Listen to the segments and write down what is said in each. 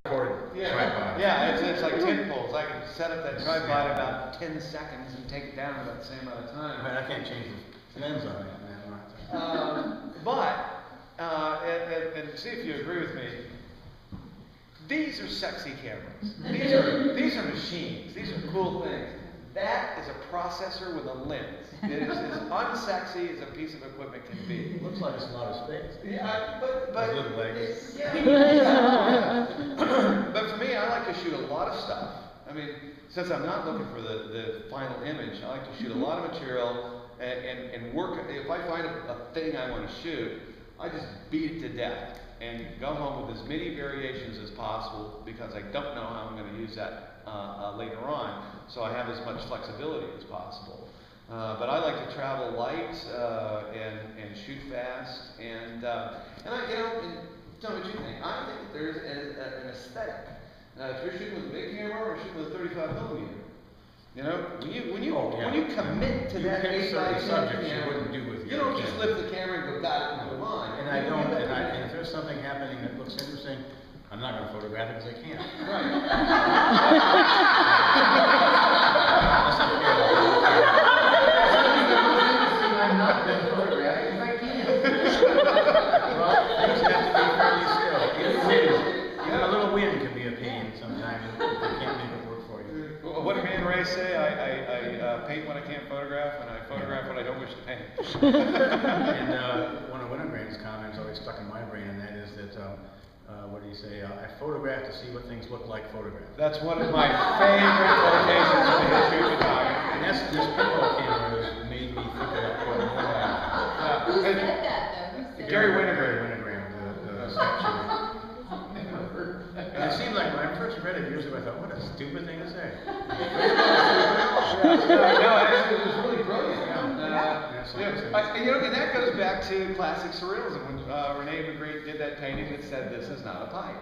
Tripod. Yeah, it's like 10 poles. I can set up that tripod in about 10 seconds and take it down in about the same amount of time. Right, I can't change the lens on it, man. And see if you agree with me. These are sexy cameras. These are machines. These are cool things. That is a processor with a lens. It is as unsexy as a piece of equipment can be. It looks like it's a lot of space. Yeah, but little legs. yeah. But for me, I like to shoot a lot of stuff. I mean, since I'm not looking for the final image, I like to shoot a lot of material and work. If I find a thing I want to shoot, I just beat it to death and go home with as many variations as possible because I don't know how I'm going to use that later on, so I have as much flexibility as possible. But I like to travel light and shoot fast, and tell me what you think. I think that there's an aesthetic. If you're shooting with a big camera or shooting with a 35mm, you know, when you commit to that 8x10 subjects you wouldn't do with you don't just lift the camera and go got it and move on. And if there's something happening that looks interesting, I'm not going to photograph it because I can't. Right. I'm not going to photograph it because I can't. Well, things have to be fairly still. Even a little wind can be a pain sometimes if you can't make it work for you. Well, what did me and Ray say? I paint when I can't photograph, and I photograph when I don't wish to paint. And one of Wintergrain's comments always stuck in my brain, and that is that, what do you say? I photograph to see what things look like photographed. That's one of my favorite quotations in the history of photography. And that's this pinhole camera has made me think of that quote. Who said that though? Gary Wintergrain, Wintergrain. the statue. And it seemed like when I first read it years ago, I thought, what a stupid thing to say. No, actually, it was really brilliant. And that goes back to classic surrealism when Rene Magritte did that painting that said, "This is not a pipe."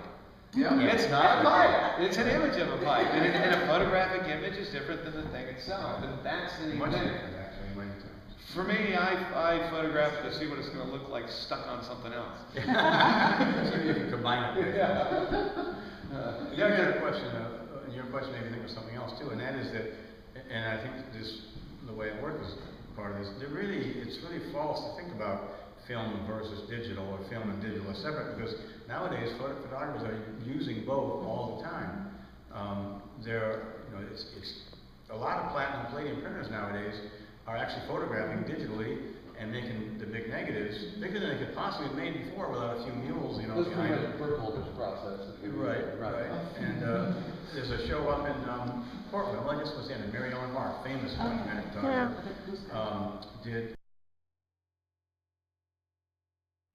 Yeah. It's not a pipe. It's an image of a pipe, and a photographic image is different than the thing itself. And that's the Much thing. different, actually. For me, I photograph to see what it's going to look like stuck on something else. So you can combine it. You got a question. Your question made me think of something else too, and that is that, and I think the way it works is part of this. It's really false to think about film versus digital, or film and digital are separate, because nowadays photographers are using both all the time. It's a lot of platinum palladium printers nowadays are actually photographing digitally and making the big negatives bigger than they could possibly have made before without a few mules, behind it. Burkholder's process. Right. And there's a show up in Portland, well, I guess it was in Mary Ellen Mark, famous documentary photographer, did